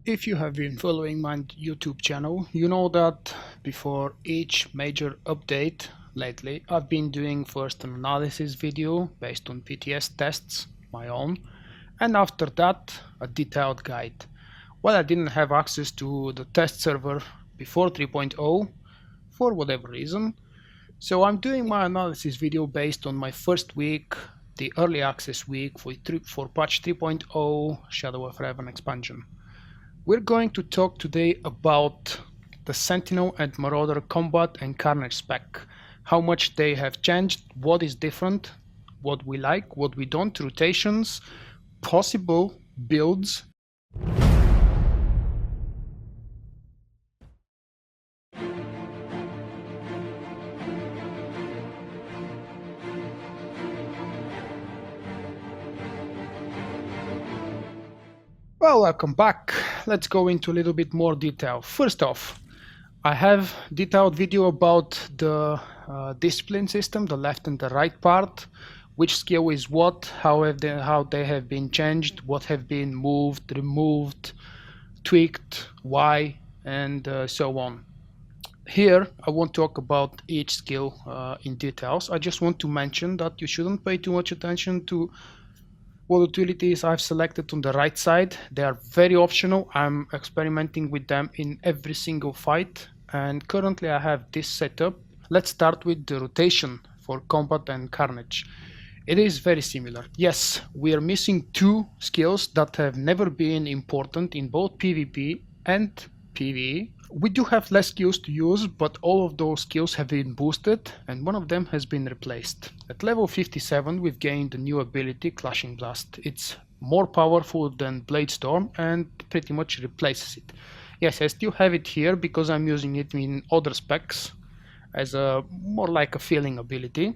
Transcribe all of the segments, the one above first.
If you have been following my YouTube channel, you know that before each major update lately, I've been doing first an analysis video based on PTS tests, my own, and after that a detailed guide. Well, I didn't have access to the test server before 3.0 for whatever reason, so I'm doing my analysis video based on my first week, the early access week for patch 3.0 Shadow of Revan expansion. We're going to talk today about the Sentinel and Marauder combat and Carnage spec, how much they have changed, what is different, what we like, what we don't, rotations, possible builds. Well, welcome back. Let's go into a little bit more detail. First off, I have detailed video about the discipline system, the left and the right part, which skill is what, how they have been changed, what have been moved, removed, tweaked, why, and so on. Here, I won't talk about each skill in details. I just want to mention that you shouldn't pay too much attention to what utilities I've selected on the right side. They are very optional. I'm experimenting with them in every single fight, and currently I have this setup. Let's start with the rotation for combat and Carnage. It is very similar. Yes, we are missing two skills that have never been important in both PvP and PvE. We do have less skills to use, but all of those skills have been boosted and one of them has been replaced. At level 57 we've gained a new ability, Clashing Blast. It's more powerful than Blade Storm and pretty much replaces it. Yes, I still have it here because I'm using it in other specs as a more like a feeling ability.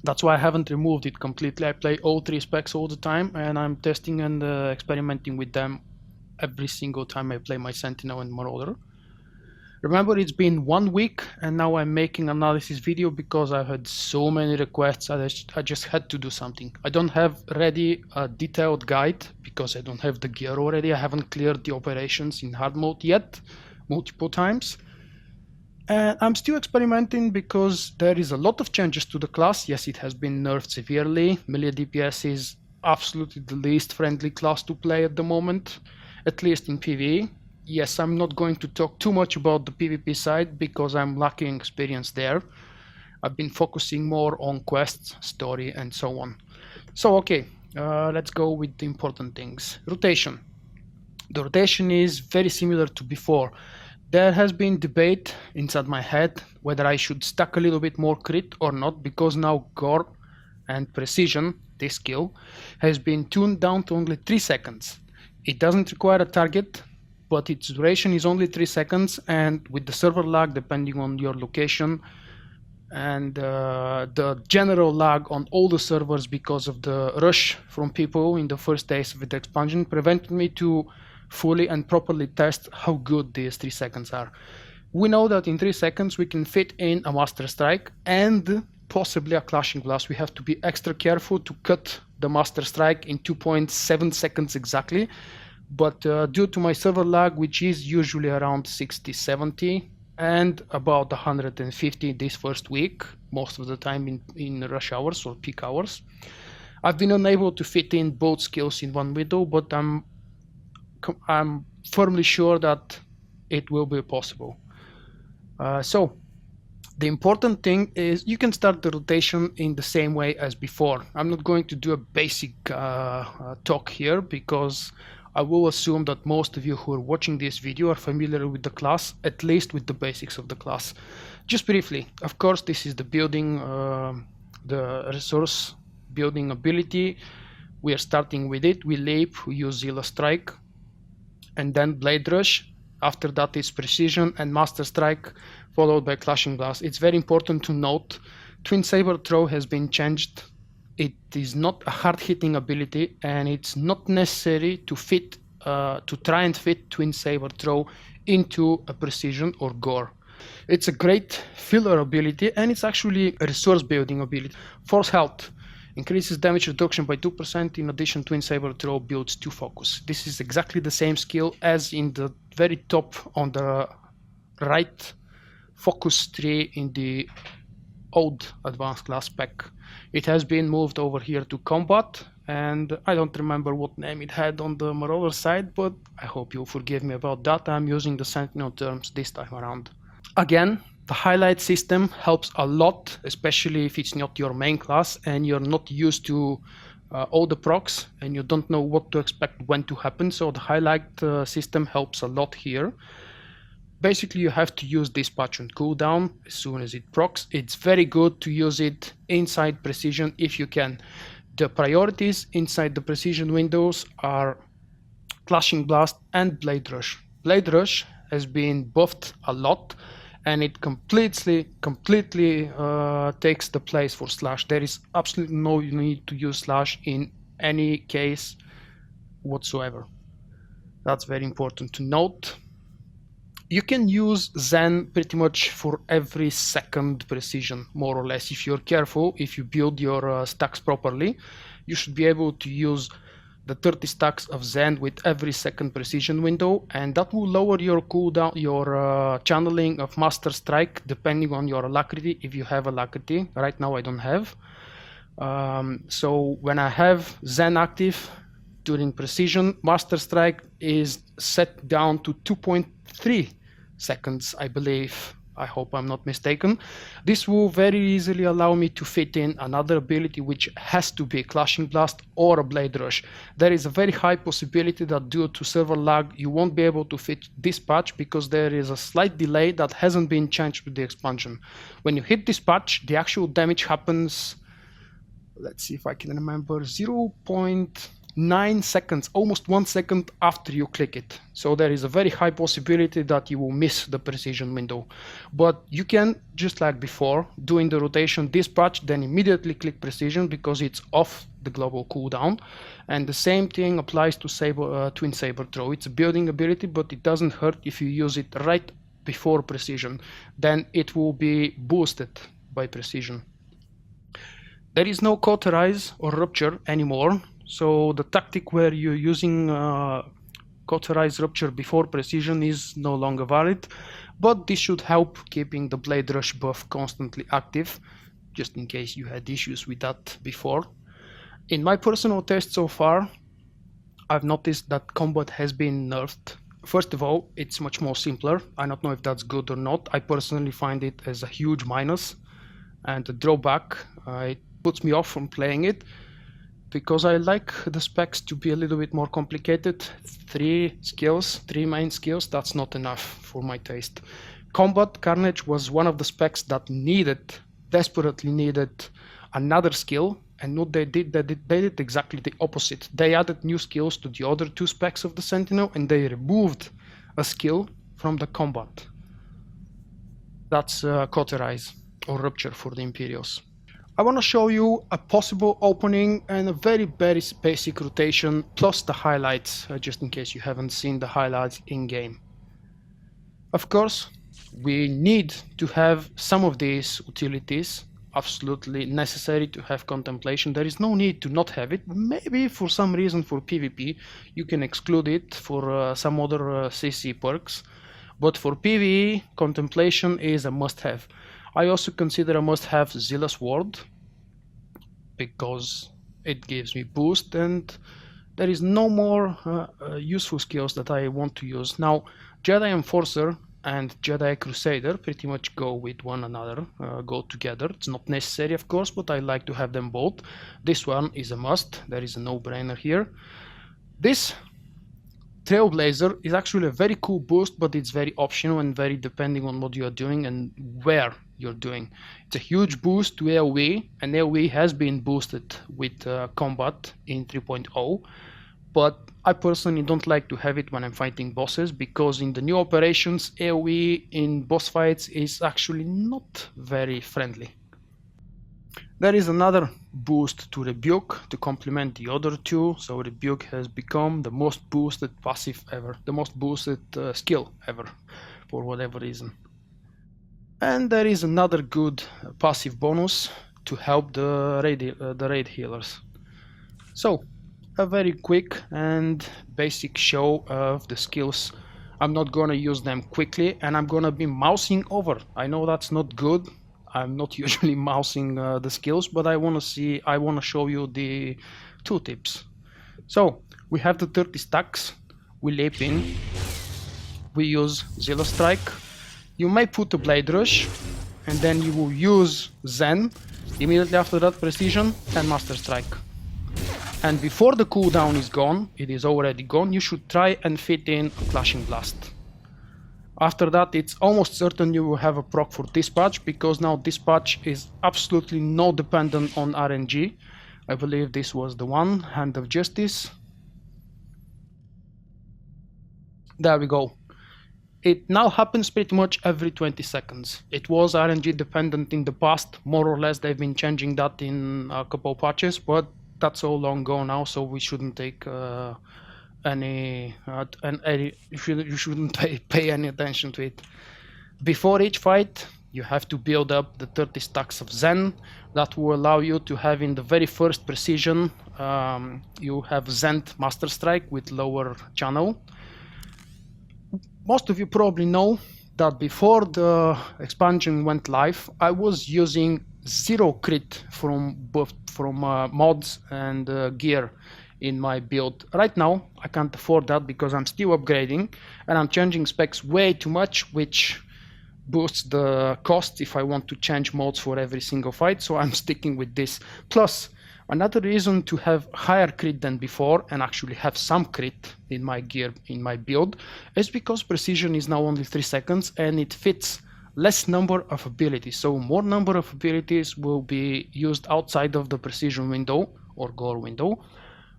That's why I haven't removed it completely. I play all three specs all the time and I'm testing and experimenting with them every single time I play my Sentinel and Marauder. Remember, it's been 1 week and now I'm making analysis video because I had so many requests. I just had to do something. I don't have ready a detailed guide because I don't have the gear already. I haven't cleared the operations in hard mode yet, multiple times. And I'm still experimenting because there is a lot of changes to the class. Yes, it has been nerfed severely. Melee DPS is absolutely the least friendly class to play at the moment, at least in PvE. Yes, I'm not going to talk too much about the PvP side because I'm lacking experience there. I've been focusing more on quests, story, and so on. So, okay, let's go with the important things. Rotation. The rotation is very similar to before. There has been debate inside my head whether I should stack a little bit more crit or not, because now Gore and Precision, this skill, has been tuned down to only 3 seconds. It doesn't require a target, but its duration is only 3 seconds, and with the server lag depending on your location and the general lag on all the servers because of the rush from people in the first days of the expansion prevented me to fully and properly test how good these 3 seconds are. We know that in 3 seconds we can fit in a Master Strike and possibly a Clashing Blast. We have to be extra careful to cut the Master Strike in 2.7 seconds exactly. But due to my server lag, which is usually around 60-70 and about 150 this first week, most of the time in rush hours or peak hours, I've been unable to fit in both skills in one window, but I'm firmly sure that it will be possible. So the important thing is you can start the rotation in the same way as before. I'm not going to do a basic talk here because I will assume that most of you who are watching this video are familiar with the class, at least with the basics of the class. Just briefly, of course, this is the building, the resource building ability. We are starting with it. We leap, we use Zilla Strike, and then Blade Rush. After that is Precision and Master Strike, followed by Clashing Blast. It's very important to note, Twin Saber Throw has been changed. It is not a hard-hitting ability, and it's not necessary to try and fit Twin Saber Throw into a Precision or Gore. It's a great filler ability, and it's actually a resource building ability. Force Health. Increases damage reduction by 2%. In addition, Twin Saber Throw builds 2 focus. This is exactly the same skill as in the very top on the right focus tree in the old advanced class spec. It has been moved over here to combat, and I don't remember what name it had on the Marauder side, but I hope you'll forgive me about that. I'm using the Sentinel terms this time around. Again, the highlight system helps a lot, especially if it's not your main class and you're not used to all the procs and you don't know what to expect when to happen. So the highlight system helps a lot here. Basically, you have to use dispatch on cooldown as soon as it procs. It's very good to use it inside precision if you can. The priorities inside the precision windows are Clashing Blast and Blade Rush. Blade Rush has been buffed a lot, and it completely takes the place for Slash. There is absolutely no need to use Slash in any case whatsoever. That's very important to note. You can use Zen pretty much for every second precision, more or less. If you're careful, if you build your stacks properly, you should be able to use the 30 stacks of Zen with every second precision window, and that will lower your cooldown, your channeling of Master Strike, depending on your alacrity, if you have alacrity. Right now I don't have. So when I have Zen active during precision, Master Strike is set down to 2.3 seconds, I believe. I hope I'm not mistaken. This will very easily allow me to fit in another ability, which has to be a Clashing Blast or a Blade Rush. There is a very high possibility that due to server lag, you won't be able to fit Dispatch because there is a slight delay that hasn't been changed with the expansion. When you hit Dispatch, the actual damage happens, let's see if I can remember, 0.9 seconds, almost 1 second after you click it. So there is a very high possibility that you will miss the precision window. But you can, just like before, doing the rotation dispatch, then immediately click precision because it's off the global cooldown. And the same thing applies to Twin Saber Throw. It's a building ability, but it doesn't hurt if you use it right before precision. Then it will be boosted by precision. There is no cauterize or rupture anymore. So the tactic where you're using cauterize rupture before precision is no longer valid, but this should help keeping the Blade Rush buff constantly active, just in case you had issues with that before. In my personal test so far, I've noticed that combat has been nerfed. First of all, it's much more simpler. I don't know if that's good or not. I personally find it as a huge minus and a drawback. It puts me off from playing it, because I like the specs to be a little bit more complicated. 3 main skills, that's not enough for my taste. Combat Carnage was one of the specs that desperately needed another skill, and what they did exactly the opposite. They added new skills to the other 2 specs of the Sentinel, and they removed a skill from the combat. That's cauterize or rupture for the Imperials. I want to show you a possible opening and a very basic rotation plus the highlights, just in case you haven't seen the highlights in game. Of course, we need to have some of these utilities, absolutely necessary to have contemplation. There is no need to not have it. Maybe for some reason for PvP you can exclude it for some other CC perks, but for PvE contemplation is a must-have. I also consider a must-have Zealous Ward because it gives me boost, and there is no more useful skills that I want to use. Now, Jedi Enforcer and Jedi Crusader pretty much go with one another, go together. It's not necessary, of course, but I like to have them both. This one is a must. There is a no-brainer here. This Trailblazer is actually a very cool boost, but it's very optional and very depending on what you are doing and where you're doing. It's a huge boost to AoE, and AoE has been boosted with combat in 3.0, but I personally don't like to have it when I'm fighting bosses, because in the new operations, AoE in boss fights is actually not very friendly. There is another boost to Rebuke to complement the other 2, so Rebuke has become the most boosted passive ever, the most boosted skill ever, for whatever reason. And there is another good passive bonus to help the raid healers. So, a very quick and basic show of the skills. I'm not gonna use them quickly, and I'm gonna be mousing over. I know that's not good. I'm not usually mousing the skills, but I wanna show you the tooltips. So we have the 30 stacks. We leap in. We use Zilla Strike. You may put a Blade Rush, and then you will use Zen. Immediately after that, Precision and Master Strike. And before the cooldown is gone, it is already gone, you should try and fit in a Clashing Blast. After that, it's almost certain you will have a proc for Dispatch, because now Dispatch is absolutely no dependent on RNG. I believe this was the one, Hand of Justice. There we go. It now happens pretty much every 20 seconds. It was RNG dependent in the past, more or less. They've been changing that in a couple of patches, but that's so long ago now, so we shouldn't take you shouldn't pay any attention to it. Before each fight, you have to build up the 30 stacks of Zen. That will allow you to have in the very first Precision, you have Zen Master Strike with lower channel. Most of you probably know that before the expansion went live, I was using 0 crit from mods and gear in my build. Right now I can't afford that because I'm still upgrading and I'm changing specs way too much, which boosts the cost if I want to change mods for every single fight, so I'm sticking with this. Plus, another reason to have higher crit than before and actually have some crit in my gear, in my build, is because Precision is now only 3 seconds and it fits less number of abilities. So more number of abilities will be used outside of the Precision window or gore window,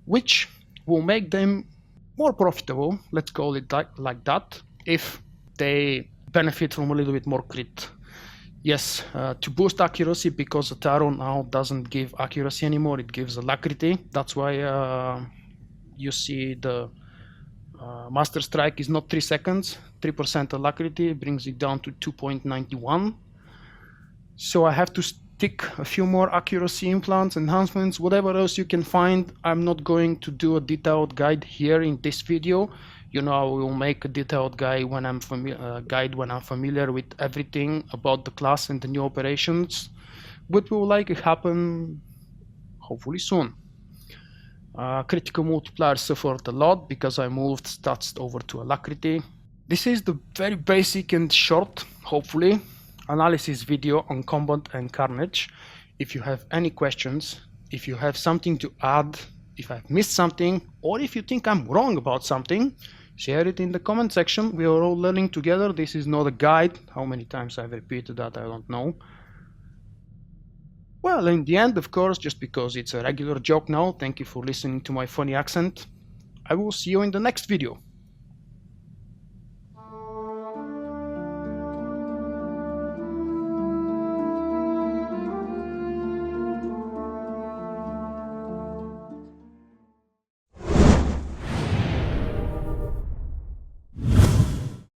which will make them more profitable, let's call it like that, if they benefit from a little bit more crit. Yes, to boost accuracy, because the Taro now doesn't give accuracy anymore, it gives alacrity. That's why you see the Master Strike is not 3 seconds, 3% alacrity brings it down to 2.91. So I have to stick a few more accuracy implants, enhancements, whatever else you can find. I'm not going to do a detailed guide here in this video. You know, I will make a detailed guide when I'm familiar with everything about the class and the new operations, but we will like it happen hopefully soon. Critical multiplier suffered a lot because I moved stats over to alacrity. This is the very basic and short, hopefully, analysis video on Combat and Carnage. If you have any questions, if you have something to add, if I've missed something, or if you think I'm wrong about something, share it in the comment section. We are all learning together. This is not a guide. How many times I've repeated that, I don't know. Well, in the end, of course, just because it's a regular joke now, thank you for listening to my funny accent. I will see you in the next video.